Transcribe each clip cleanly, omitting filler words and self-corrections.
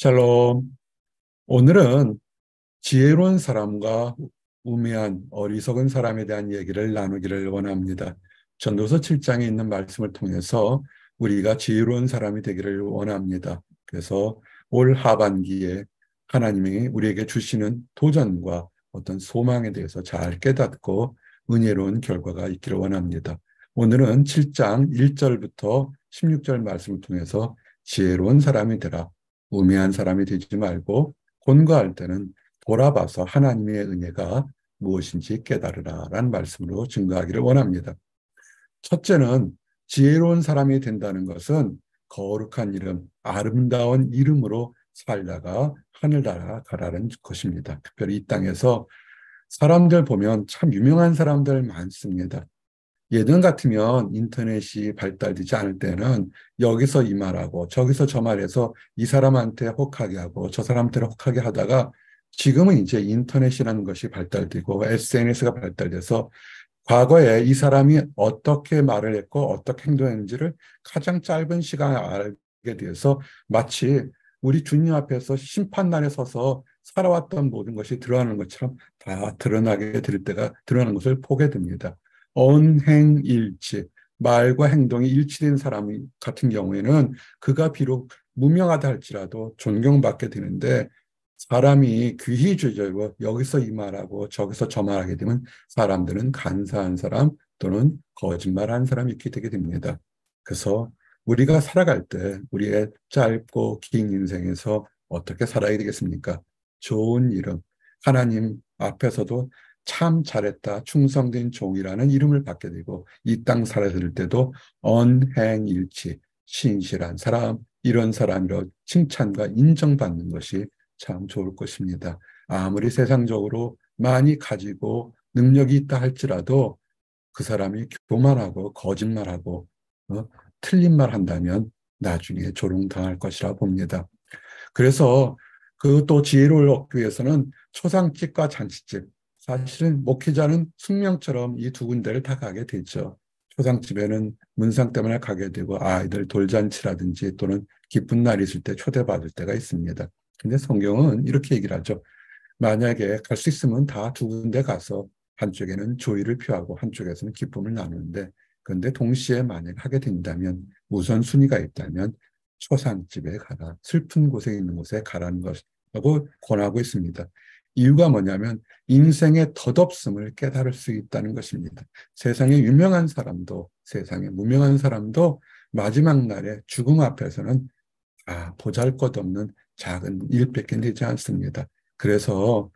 샬롬. 오늘은 지혜로운 사람과 우매한 어리석은 사람에 대한 얘기를 나누기를 원합니다. 전도서 7장에 있는 말씀을 통해서 우리가 지혜로운 사람이 되기를 원합니다. 그래서 올 하반기에 하나님이 우리에게 주시는 도전과 어떤 소망에 대해서 잘 깨닫고 은혜로운 결과가 있기를 원합니다. 오늘은 7장 1절부터 16절 말씀을 통해서 지혜로운 사람이 되라, 우매한 사람이 되지 말고 권고할 때는 돌아봐서 하나님의 은혜가 무엇인지 깨달으라 라는 말씀으로 증거하기를 원합니다. 첫째는 지혜로운 사람이 된다는 것은 거룩한 이름, 아름다운 이름으로 살다가 하늘 날아가라는 것입니다. 특별히 이 땅에서 사람들 보면 참 유명한 사람들 많습니다. 예전 같으면 인터넷이 발달되지 않을 때는 여기서 이 말하고 저기서 저 말해서 이 사람한테 혹하게 하고 저 사람한테 혹하게 하다가 지금은 이제 인터넷이라는 것이 발달되고 SNS가 발달돼서 과거에 이 사람이 어떻게 말을 했고 어떻게 행동했는지를 가장 짧은 시간에 알게 돼서 마치 우리 주님 앞에서 심판날에 서서 살아왔던 모든 것이 드러나는 것처럼 다 드러나게 될 때가 드러나는 것을 보게 됩니다. 언행일치, 말과 행동이 일치된 사람 같은 경우에는 그가 비록 무명하다 할지라도 존경받게 되는데, 사람이 귀히 주저고 여기서 이 말하고 저기서 저 말하게 되면 사람들은 간사한 사람 또는 거짓말하는 사람이 있게 되게 됩니다. 그래서 우리가 살아갈 때 우리의 짧고 긴 인생에서 어떻게 살아야 되겠습니까? 좋은 이름, 하나님 앞에서도 참 잘했다, 충성된 종이라는 이름을 받게 되고, 이 땅 살아들 때도 언행일치, 신실한 사람, 이런 사람으로 칭찬과 인정받는 것이 참 좋을 것입니다. 아무리 세상적으로 많이 가지고 능력이 있다 할지라도 그 사람이 교만하고 거짓말하고 틀린 말 한다면 나중에 조롱당할 것이라 봅니다. 그래서 그 또 지혜를 얻기 위해서는 초상집과 잔치집, 사실은 목회자는 숙명처럼 이 두 군데를 다 가게 되죠. 초상집에는 문상 때문에 가게 되고 아이들 돌잔치라든지 또는 기쁜 날이 있을 때 초대받을 때가 있습니다. 근데 성경은 이렇게 얘기를 하죠. 만약에 갈 수 있으면 다 두 군데 가서 한쪽에는 조의를 표하고 한쪽에서는 기쁨을 나누는데, 그런데 동시에 만약 하게 된다면 우선순위가 있다면 초상집에 가라, 슬픈 곳에 있는 곳에 가라는 것이라고 권하고 있습니다. 이유가 뭐냐면 인생의 덧없음을 깨달을 수 있다는 것입니다. 세상에 유명한 사람도 세상에 무명한 사람도 마지막 날에 죽음 앞에서는 보잘것없는 작은 일밖에 되지 않습니다. 그래서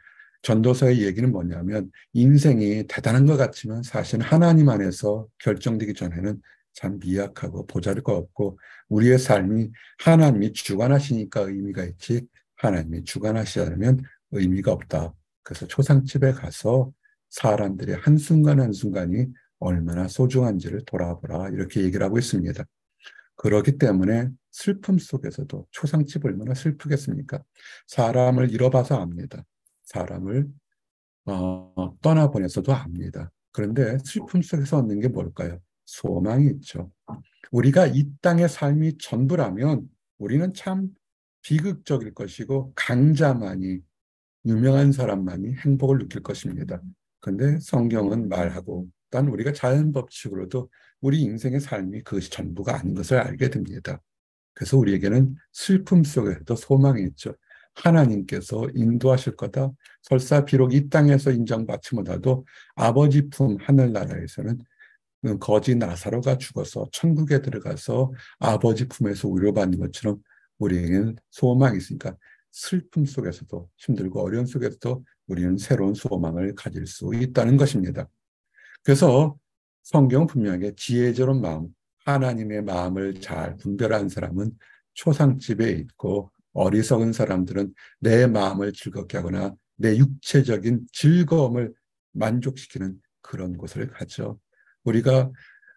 전도서의 얘기는 뭐냐면 인생이 대단한 것 같지만 사실 하나님 안에서 결정되기 전에는 참 미약하고 보잘것없고, 우리의 삶이 하나님이 주관하시니까 의미가 있지 하나님이 주관하시지 않으면 의미가 없다. 그래서 초상집에 가서 사람들의 한순간 한순간이 얼마나 소중한지를 돌아보라, 이렇게 얘기를 하고 있습니다. 그렇기 때문에 슬픔 속에서도 초상집 얼마나 슬프겠습니까? 사람을 잃어봐서 압니다. 사람을 떠나보내서도 압니다. 그런데 슬픔 속에서 얻는 게 뭘까요? 소망이 있죠. 우리가 이 땅의 삶이 전부라면 우리는 참 비극적일 것이고 강자만이, 유명한 사람만이 행복을 느낄 것입니다. 그런데 성경은 말하고 단 우리가 자연 법칙으로도 우리 인생의 삶이 그것이 전부가 아닌 것을 알게 됩니다. 그래서 우리에게는 슬픔 속에도 소망이 있죠. 하나님께서 인도하실 거다. 설사 비록 이 땅에서 인정받지 못하도 아버지 품 하늘나라에서는 거지 나사로가 죽어서 천국에 들어가서 아버지 품에서 위로받는 것처럼 우리에게는 소망이 있으니까 슬픔 속에서도, 힘들고 어려운 속에서도 우리는 새로운 소망을 가질 수 있다는 것입니다. 그래서 성경 분명하게 지혜로운 마음, 하나님의 마음을 잘 분별하는 사람은 초상집에 있고, 어리석은 사람들은 내 마음을 즐겁게 하거나 내 육체적인 즐거움을 만족시키는 그런 곳을 가죠. 우리가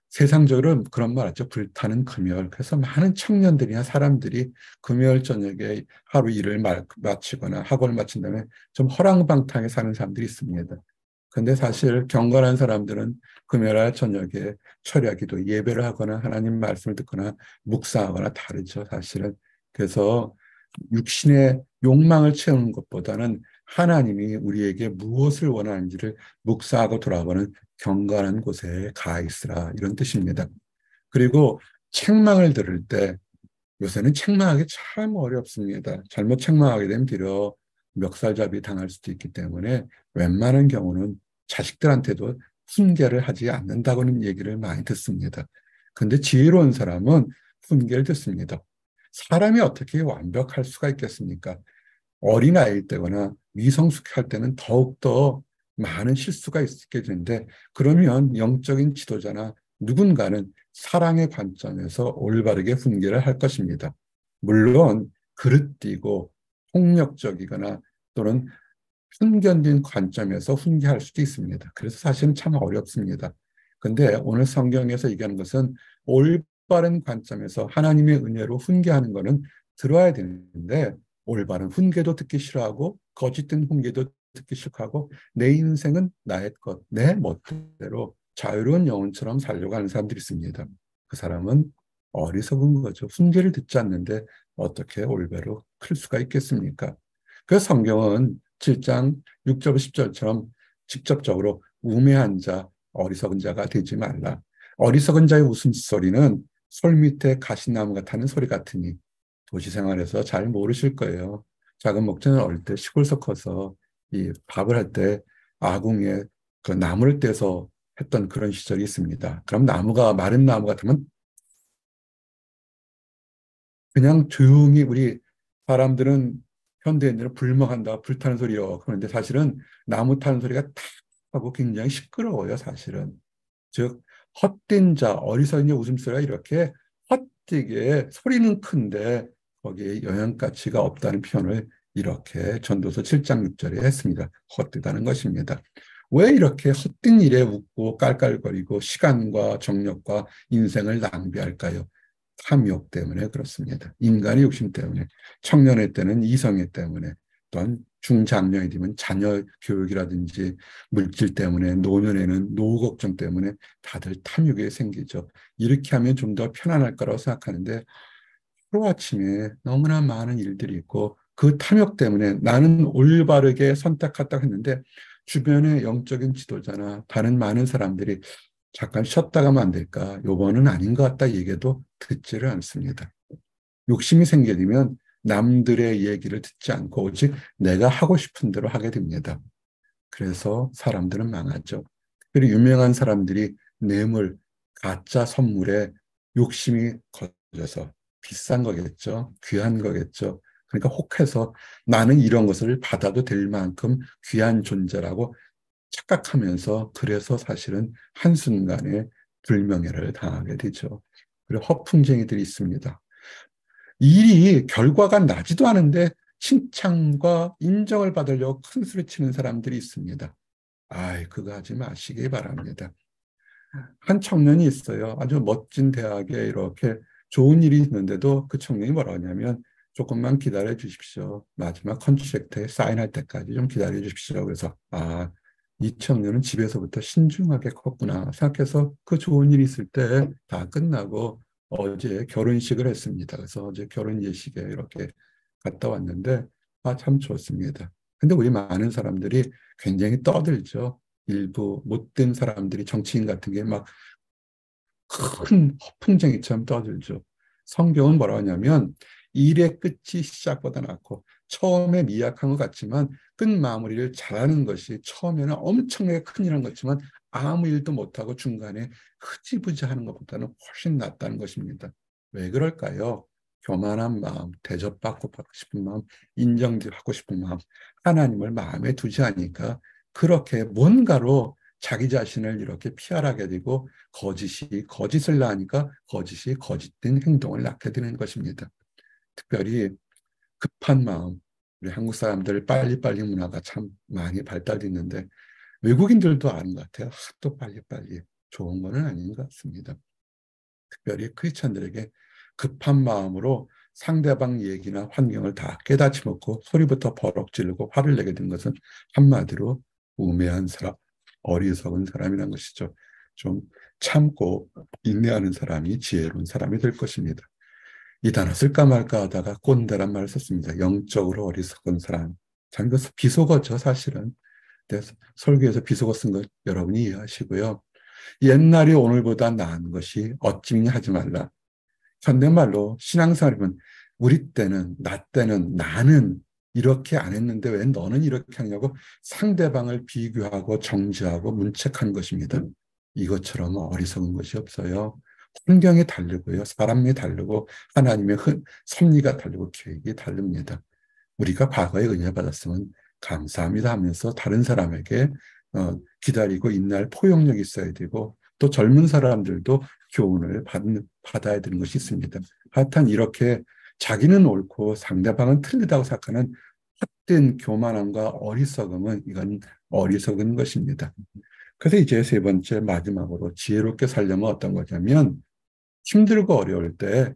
세상적으로 그런 말 하죠. 불타는 금요일. 그래서 많은 청년들이나 사람들이 금요일 저녁에 하루 일을 마치거나 학원을 마친 다음에 좀 허랑방탕하게 사는 사람들이 있습니다. 근데 사실 경건한 사람들은 금요일 저녁에 철야기도 예배를 하거나 하나님 말씀을 듣거나 묵상하거나 다르죠, 사실은. 그래서 육신의 욕망을 채우는 것보다는 하나님이 우리에게 무엇을 원하는지를 묵상하고 돌아보는 경건한 곳에 가 있으라, 이런 뜻입니다. 그리고 책망을 들을 때, 요새는 책망하기 참 어렵습니다. 잘못 책망하게 되면 뒤려 멱살잡이 당할 수도 있기 때문에 웬만한 경우는 자식들한테도 훈계를 하지 않는다고는 얘기를 많이 듣습니다. 근데 지혜로운 사람은 훈계를 듣습니다. 사람이 어떻게 완벽할 수가 있겠습니까? 어린아이일 때거나 미성숙할 때는 더욱더 많은 실수가 있게 되는데, 그러면 영적인 지도자나 누군가는 사랑의 관점에서 올바르게 훈계를 할 것입니다. 물론 그릇되고 폭력적이거나 또는 편견된 관점에서 훈계할 수도 있습니다. 그래서 사실은 참 어렵습니다. 근데 오늘 성경에서 얘기하는 것은 올바른 관점에서 하나님의 은혜로 훈계하는 것은 들어야 되는데, 올바른 훈계도 듣기 싫어하고 거짓된 훈계도 듣기 싫어하고 내 인생은 나의 것, 내 멋대로 자유로운 영혼처럼 살려고 하는 사람들이 있습니다. 그 사람은 어리석은 거죠. 훈계를 듣지 않는데 어떻게 올바로 클 수가 있겠습니까? 그래서 성경은 7장 6절 10절처럼 직접적으로 우매한 자, 어리석은 자가 되지 말라. 어리석은 자의 웃음소리는 솔 밑에 가시나무 같다는 소리 같으니, 도시 생활에서 잘 모르실 거예요. 작은 목장을 어릴 때 시골서 커서 이 밥을 할 때 아궁에 그 나무를 떼서 했던 그런 시절이 있습니다. 그럼 나무가 마른 나무 같으면 그냥 조용히, 우리 사람들은 현대인들은 불멍한다, 불타는 소리요. 그런데 사실은 나무 타는 소리가 탁 하고 굉장히 시끄러워요, 사실은. 즉, 헛된 자, 어리석은 자 웃음소리가 이렇게 헛되게 소리는 큰데 거기에 영양가치가 없다는 표현을 이렇게 전도서 7장 6절에 했습니다. 헛되다는 것입니다. 왜 이렇게 헛된 일에 웃고 깔깔거리고 시간과 정력과 인생을 낭비할까요? 탐욕 때문에 그렇습니다. 인간의 욕심 때문에, 청년의 때는 이성애 때문에, 또한 중장년이 되면 자녀 교육이라든지 물질 때문에, 노년에는 노후 걱정 때문에 다들 탐욕이 생기죠. 이렇게 하면 좀 더 편안할 거라고 생각하는데 하루아침에 너무나 많은 일들이 있고, 그 탐욕 때문에 나는 올바르게 선택했다고 했는데 주변의 영적인 지도자나 다른 많은 사람들이 잠깐 쉬었다 가면 안 될까? 요번은 아닌 것 같다 얘기도 듣지를 않습니다. 욕심이 생기면 남들의 얘기를 듣지 않고 오직 내가 하고 싶은 대로 하게 됩니다. 그래서 사람들은 망하죠. 특별히 유명한 사람들이 뇌물, 가짜 선물에 욕심이 걸려서, 비싼 거겠죠. 귀한 거겠죠. 그러니까 혹해서 나는 이런 것을 받아도 될 만큼 귀한 존재라고 착각하면서, 그래서 사실은 한순간에 불명예를 당하게 되죠. 그리고 허풍쟁이들이 있습니다. 일이 결과가 나지도 않은데 칭찬과 인정을 받으려고 큰 소리 치는 사람들이 있습니다. 아이, 그거 하지 마시기 바랍니다. 한 청년이 있어요. 아주 멋진 대학에 이렇게 좋은 일이 있는데도 그 청년이 뭐라 하냐면, 조금만 기다려 주십시오. 마지막 컨트랙트에 사인할 때까지 좀 기다려 주십시오. 그래서 이 청년은 집에서부터 신중하게 컸구나 생각해서 그 좋은 일이 있을 때 다 끝나고 어제 결혼식을 했습니다. 그래서 어제 결혼 예식에 이렇게 갔다 왔는데 참 좋습니다. 근데 우리 많은 사람들이 굉장히 떠들죠. 일부 못된 사람들이, 정치인 같은 게 막 큰 허풍쟁이처럼 떠들죠. 성경은 뭐라고 하냐면, 일의 끝이 시작보다 낫고, 처음에 미약한 것 같지만 끝 마무리를 잘하는 것이 처음에는 엄청나게 큰일한 것지만 아무 일도 못하고 중간에 흐지부지 하는 것보다는 훨씬 낫다는 것입니다. 왜 그럴까요? 교만한 마음, 대접받고 싶은 마음, 인정받고 싶은 마음, 하나님을 마음에 두지 않으니까 그렇게 뭔가로 자기 자신을 이렇게 피할하게 되고, 거짓이 거짓을 낳으니까 거짓이 거짓된 행동을 낳게 되는 것입니다. 특별히 급한 마음, 우리 한국 사람들 빨리빨리 문화가 참 많이 발달돼 있는데 외국인들도 아는 것 같아요. 또 빨리빨리, 좋은 거는 아닌 것 같습니다. 특별히 크리스천들에게 급한 마음으로 상대방 얘기나 환경을 다 깨닫지 못고 소리부터 버럭 지르고 화를 내게 된 것은 한마디로 우매한 사람, 어리석은 사람이라는 것이죠. 좀 참고 인내하는 사람이 지혜로운 사람이 될 것입니다. 이 단어 쓸까 말까 하다가 꼰대란 말을 썼습니다. 영적으로 어리석은 사람. 참 이거 비속어죠, 사실은. 그래서 설교에서 비속어 쓴 거 여러분이 이해하시고요. 옛날이 오늘보다 나은 것이 어찌냐 하지 말라. 현대말로 신앙생활이면 우리 때는, 나 때는, 나는 이렇게 안 했는데 왜 너는 이렇게 하냐고 상대방을 비교하고 정죄하고 문책한 것입니다. 이것처럼 어리석은 것이 없어요. 환경이 다르고요. 사람이 다르고 하나님의 섭리가 다르고 계획이 다릅니다. 우리가 과거에 은혜 받았으면 감사합니다 하면서 다른 사람에게 기다리고 인내할 포용력이 있어야 되고 또 젊은 사람들도 교훈을 받아야 되는 것이 있습니다. 하여튼 이렇게 자기는 옳고 상대방은 틀리다고 생각하는 헛된 교만함과 어리석음은 이건 어리석은 것입니다. 그래서 이제 세 번째 마지막으로 지혜롭게 살려면 어떤 거냐면 힘들고 어려울 때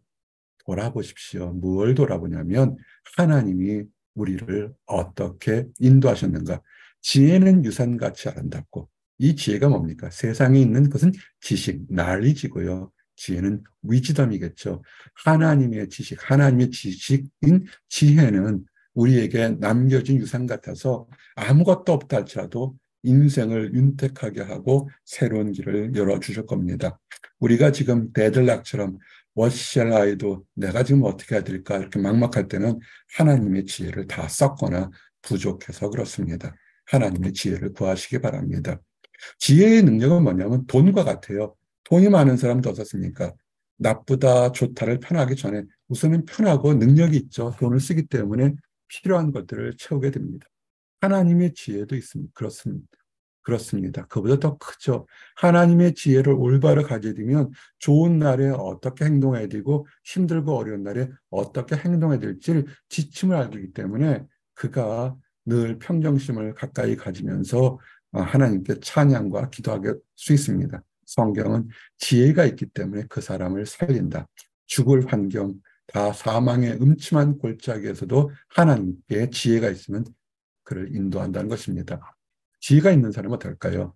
돌아보십시오. 뭘 돌아보냐면 하나님이 우리를 어떻게 인도하셨는가. 지혜는 유산같이 아름답고 이 지혜가 뭡니까? 세상에 있는 것은 지식, 난리지고요. 지혜는 위지덤이겠죠. 하나님의 지식, 하나님의 지식인 지혜는 우리에게 남겨진 유산 같아서 아무것도 없다 할지라도 인생을 윤택하게 하고 새로운 길을 열어주실 겁니다. 우리가 지금 데들락처럼 What shall I do? 내가 지금 어떻게 해야 될까? 이렇게 막막할 때는 하나님의 지혜를 다 썼거나 부족해서 그렇습니다. 하나님의 지혜를 구하시기 바랍니다. 지혜의 능력은 뭐냐면 돈과 같아요. 돈이 많은 사람도 어떻습니까? 나쁘다, 좋다를 편하기 전에 우선은 편하고 능력이 있죠. 돈을 쓰기 때문에 필요한 것들을 채우게 됩니다. 하나님의 지혜도 있습니다. 그렇습니다. 그렇습니다. 그보다 더 크죠. 하나님의 지혜를 올바로 가지게 되면 좋은 날에 어떻게 행동해야 되고 힘들고 어려운 날에 어떻게 행동해야 될지 지침을 알기 때문에 그가 늘 평정심을 가까이 가지면서 하나님께 찬양과 기도할 수 있습니다. 성경은 지혜가 있기 때문에 그 사람을 살린다. 죽을 환경, 다 사망의 음침한 골짜기에서도 하나님께 지혜가 있으면 그를 인도한다는 것입니다. 지혜가 있는 사람은 어떨까요?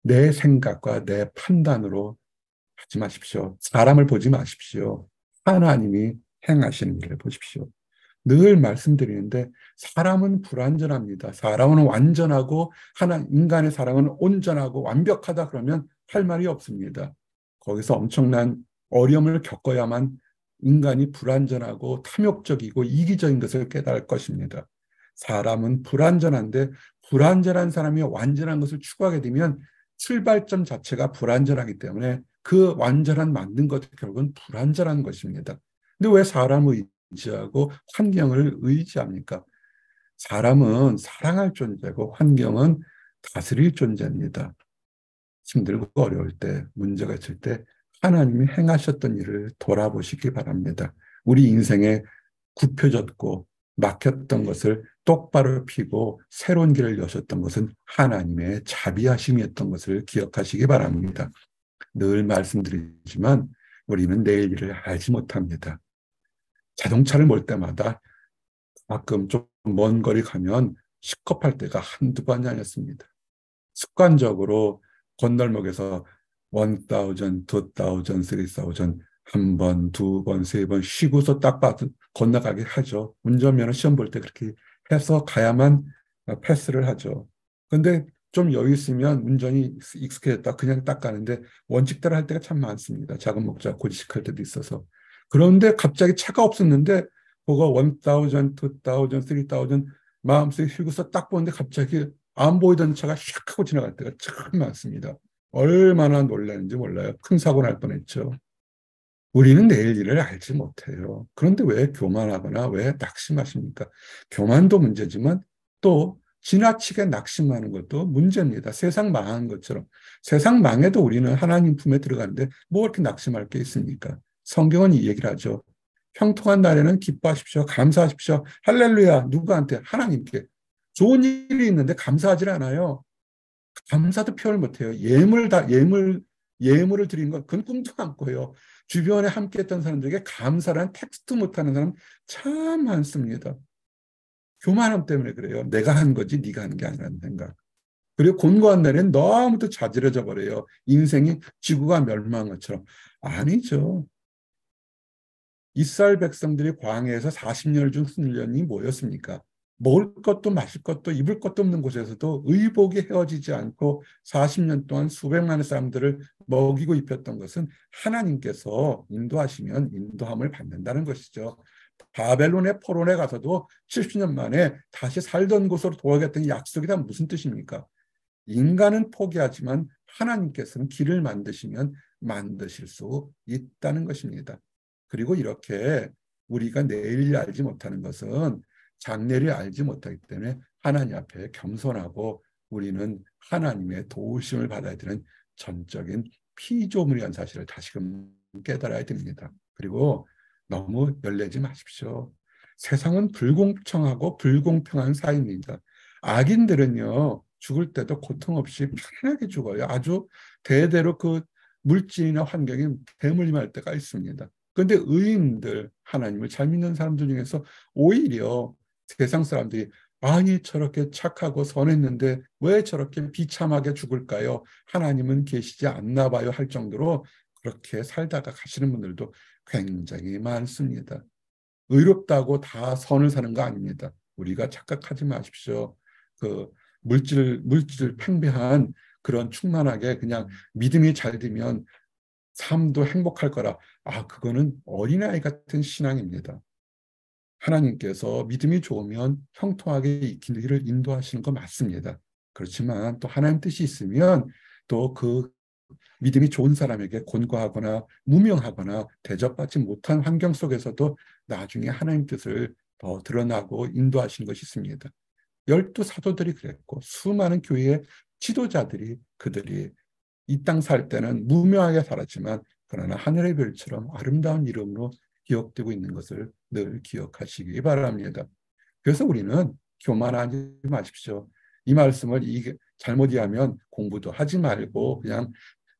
내 생각과 내 판단으로 하지 마십시오. 사람을 보지 마십시오. 하나님이 행하시는 일을 보십시오. 늘 말씀드리는데 사람은 불완전합니다. 사람은 완전하고 인간의 사랑은 온전하고 완벽하다 그러면 할 말이 없습니다. 거기서 엄청난 어려움을 겪어야만 인간이 불완전하고 탐욕적이고 이기적인 것을 깨달을 것입니다. 사람은 불완전한데 불완전한 사람이 완전한 것을 추구하게 되면 출발점 자체가 불완전하기 때문에 그 완전한 만든 것 결국은 불완전한 것입니다. 근데 왜 사람을 의지하고 환경을 의지합니까? 사람은 사랑할 존재고 환경은 다스릴 존재입니다. 힘들고 어려울 때, 문제가 있을 때 하나님이 행하셨던 일을 돌아보시기 바랍니다. 우리 인생에 굽혀졌고 막혔던 것을 똑바로 피고 새로운 길을 여셨던 것은 하나님의 자비하심이었던 것을 기억하시기 바랍니다. 늘 말씀드리지만 우리는 내일 일을 알지 못합니다. 자동차를 몰 때마다 가끔 좀 먼 거리 가면 식겁할 때가 한두 번이 아니었습니다. 습관적으로 건널목에서 1,000, 2,000, 3,000 한 번, 두 번, 세 번 쉬고서 딱 봐도 건너가게 하죠. 운전면허 시험 볼 때 그렇게 해서 가야만 패스를 하죠. 근데 좀 여유 있으면 운전이 익숙해졌다. 그냥 딱 가는데 원칙대로 할 때가 참 많습니다. 작은 목자 고지식할 때도 있어서. 그런데 갑자기 차가 없었는데 그거 1,000, 2,000, 3,000 마음속에 휘고서 딱 보는데 갑자기 안 보이던 차가 휙 하고 지나갈 때가 참 많습니다. 얼마나 놀랐는지 몰라요. 큰 사고 날 뻔했죠. 우리는 내일 일을 알지 못해요. 그런데 왜 교만하거나 왜 낙심하십니까? 교만도 문제지만 또 지나치게 낙심하는 것도 문제입니다. 세상 망한 것처럼. 세상 망해도 우리는 하나님 품에 들어가는데 뭐 이렇게 낙심할 게 있습니까? 성경은 이 얘기를 하죠. 형통한 날에는 기뻐하십시오. 감사하십시오. 할렐루야. 누구한테? 하나님께. 좋은 일이 있는데 감사하지 않아요. 감사도 표현을 못해요. 예물을 드리는 건 그건 꿈도 안 꿔요. 주변에 함께했던 사람들에게 감사라는 텍스트 못하는 사람 참 많습니다. 교만함 때문에 그래요. 내가 한 거지 네가 한 게 아니라는 생각. 그리고 곤고한 날엔 너무도 자지러져 버려요. 인생이 지구가 멸망한 것처럼. 아니죠. 이스라엘 백성들이 광야에서 40년을 준 훈련이 뭐였습니까? 먹을 것도 마실 것도 입을 것도 없는 곳에서도 의복이 헤어지지 않고 40년 동안 수백만의 사람들을 먹이고 입혔던 것은 하나님께서 인도하시면 인도함을 받는다는 것이죠. 바벨론의 포로에 가서도 70년 만에 다시 살던 곳으로 돌아가겠다는 약속이 다 무슨 뜻입니까? 인간은 포기하지만 하나님께서는 길을 만드시면 만드실 수 있다는 것입니다. 그리고 이렇게 우리가 내일을 알지 못하는 것은 장래를 알지 못하기 때문에 하나님 앞에 겸손하고 우리는 하나님의 도우심을 받아야 되는 전적인 피조물이라는 사실을 다시금 깨달아야 됩니다. 그리고 너무 열내지 마십시오. 세상은 불공평하고 불공평한 사회입니다. 악인들은요, 죽을 때도 고통 없이 편하게 죽어요. 아주 대대로 그 물질이나 환경이 대물림할 때가 있습니다. 그런데 의인들, 하나님을 잘 믿는 사람들 중에서 오히려 세상 사람들이 아니 저렇게 착하고 선했는데 왜 저렇게 비참하게 죽을까요? 하나님은 계시지 않나 봐요 할 정도로 그렇게 살다가 가시는 분들도 굉장히 많습니다. 의롭다고 다 선을 사는 거 아닙니다. 우리가 착각하지 마십시오. 그 물질 팽배한 그런 충만하게 그냥 믿음이 잘 되면 삶도 행복할 거라. 아, 그거는 어린아이 같은 신앙입니다. 하나님께서 믿음이 좋으면 형통하게 이기를 인도하시는 거 맞습니다. 그렇지만 또 하나님 뜻이 있으면 또 그 믿음이 좋은 사람에게 곤고하거나 무명하거나 대접받지 못한 환경 속에서도 나중에 하나님 뜻을 더 드러나고 인도하시는 것이 있습니다. 12 사도들이 그랬고 수많은 교회의 지도자들이 그들이 이 땅 살 때는 무명하게 살았지만 그러나 하늘의 별처럼 아름다운 이름으로 기억되고 있는 것을 늘 기억하시기 바랍니다. 그래서 우리는 교만하지 마십시오. 이 말씀을 잘못 이해하면 공부도 하지 말고 그냥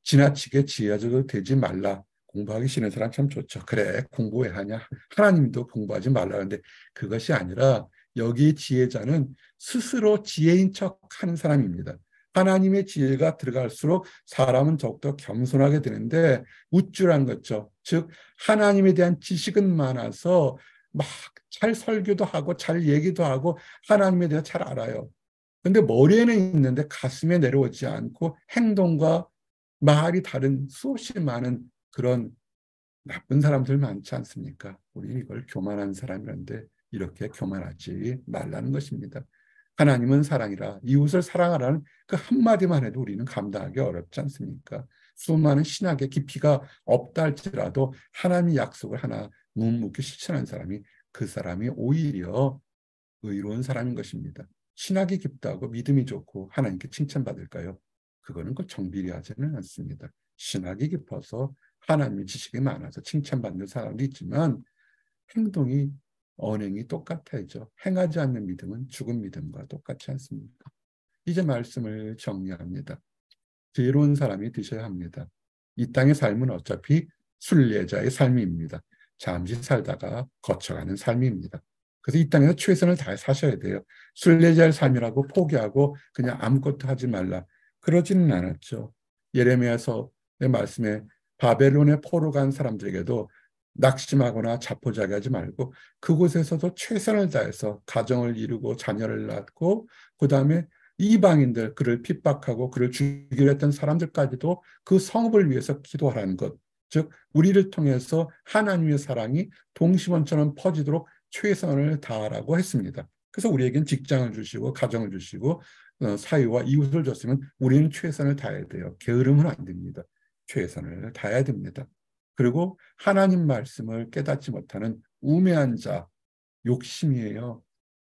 지나치게 지혜져도 되지 말라. 공부하기 싫은 사람 참 좋죠. 그래, 공부 왜 하냐? 하나님도 공부하지 말라는데 그것이 아니라 여기 지혜자는 스스로 지혜인 척하는 사람입니다. 하나님의 지혜가 들어갈수록 사람은 더욱더 겸손하게 되는데 우쭐한 거죠. 즉 하나님에 대한 지식은 많아서 막 잘 설교도 하고 잘 얘기도 하고 하나님에 대해 잘 알아요. 근데 머리에는 있는데 가슴에 내려오지 않고 행동과 말이 다른 수없이 많은 그런 나쁜 사람들 많지 않습니까? 우리 이걸 교만한 사람이란데 이렇게 교만하지 말라는 것입니다. 하나님은 사랑이라 이웃을 사랑하라는 그 한마디만 해도 우리는 감당하기 어렵지 않습니까? 수많은 신학의 깊이가 없다 할지라도 하나님의 약속을 하나 묵묵히 실천한 사람이 그 사람이 오히려 의로운 사람인 것입니다. 신학이 깊다고 믿음이 좋고 하나님께 칭찬받을까요? 그거는 그 정비례하지는 않습니다. 신학이 깊어서 하나님의 지식이 많아서 칭찬받는 사람도 있지만 행동이 언행이 똑같아야죠. 행하지 않는 믿음은 죽은 믿음과 똑같지 않습니까? 이제 말씀을 정리합니다. 지혜로운 사람이 되셔야 합니다. 이 땅의 삶은 어차피 순례자의 삶입니다. 잠시 살다가 거쳐가는 삶입니다. 그래서 이 땅에서 최선을 다해 사셔야 돼요. 순례자의 삶이라고 포기하고 그냥 아무것도 하지 말라. 그러지는 않았죠. 예레미야서 의 말씀에 바벨론의 포로 간 사람들에게도 낙심하거나 자포자기하지 말고 그곳에서도 최선을 다해서 가정을 이루고 자녀를 낳고 그 다음에 이방인들 그를 핍박하고 그를 죽이려 했던 사람들까지도 그 성읍을 위해서 기도하라는 것. 즉 우리를 통해서 하나님의 사랑이 동심원처럼 퍼지도록 최선을 다하라고 했습니다. 그래서 우리에겐 직장을 주시고 가정을 주시고 사유와 이웃을 줬으면 우리는 최선을 다해야 돼요. 게으르면 안 됩니다. 최선을 다해야 됩니다. 그리고 하나님 말씀을 깨닫지 못하는 우매한 자, 욕심이에요.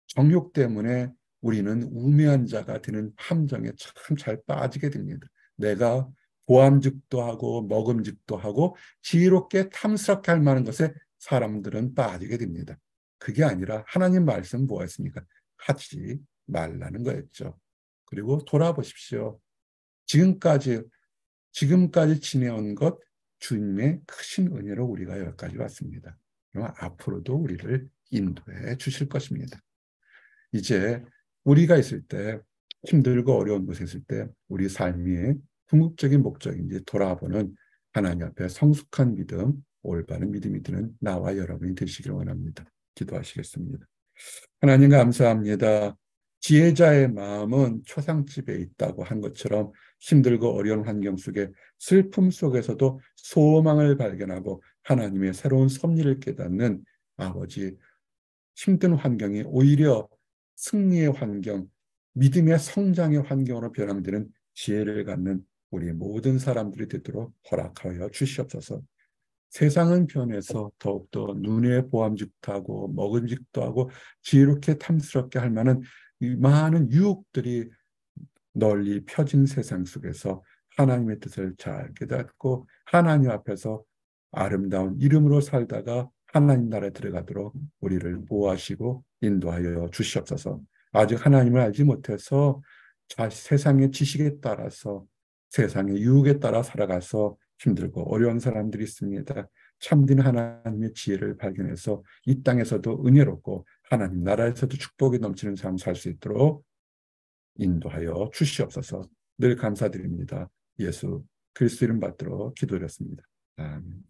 정욕 때문에 우리는 우매한 자가 되는 함정에 참 잘 빠지게 됩니다. 내가 보암직도 하고 먹음직도 하고 지혜롭게 탐스럽게 할 만한 것에 사람들은 빠지게 됩니다. 그게 아니라 하나님 말씀 뭐였습니까? 하지 말라는 거였죠. 그리고 돌아보십시오. 지금까지 지내온 것 주님의 크신 은혜로 우리가 여기까지 왔습니다. 그럼 앞으로도 우리를 인도해 주실 것입니다. 이제 우리가 있을 때 힘들고 어려운 곳에 있을 때 우리 삶의 궁극적인 목적인지 돌아보는 하나님 앞에 성숙한 믿음 올바른 믿음이 드는 나와 여러분이 되시길 원합니다. 기도하시겠습니다. 하나님 감사합니다. 지혜자의 마음은 초상집에 있다고 한 것처럼 힘들고 어려운 환경 속에 슬픔 속에서도 소망을 발견하고 하나님의 새로운 섭리를 깨닫는 아버지, 힘든 환경이 오히려 승리의 환경, 믿음의 성장의 환경으로 변화되는 지혜를 갖는 우리 모든 사람들이 되도록 허락하여 주시옵소서. 세상은 변해서 더욱더 눈에 보암직도 하고 먹음직도 하고 지혜롭게 탐스럽게 할 만한 이 많은 유혹들이 널리 펴진 세상 속에서 하나님의 뜻을 잘 깨닫고 하나님 앞에서 아름다운 이름으로 살다가 하나님 나라에 들어가도록 우리를 보호하시고 인도하여 주시옵소서. 아직 하나님을 알지 못해서 세상의 지식에 따라서 세상의 유혹에 따라 살아가서 힘들고 어려운 사람들이 있습니다. 참된 하나님의 지혜를 발견해서 이 땅에서도 은혜롭고 하나님 나라에서도 축복이 넘치는 삶 살 수 있도록 인도하여 주시옵소서. 늘 감사드립니다. 예수 그리스도 이름 받들어 기도드렸습니다. 아멘.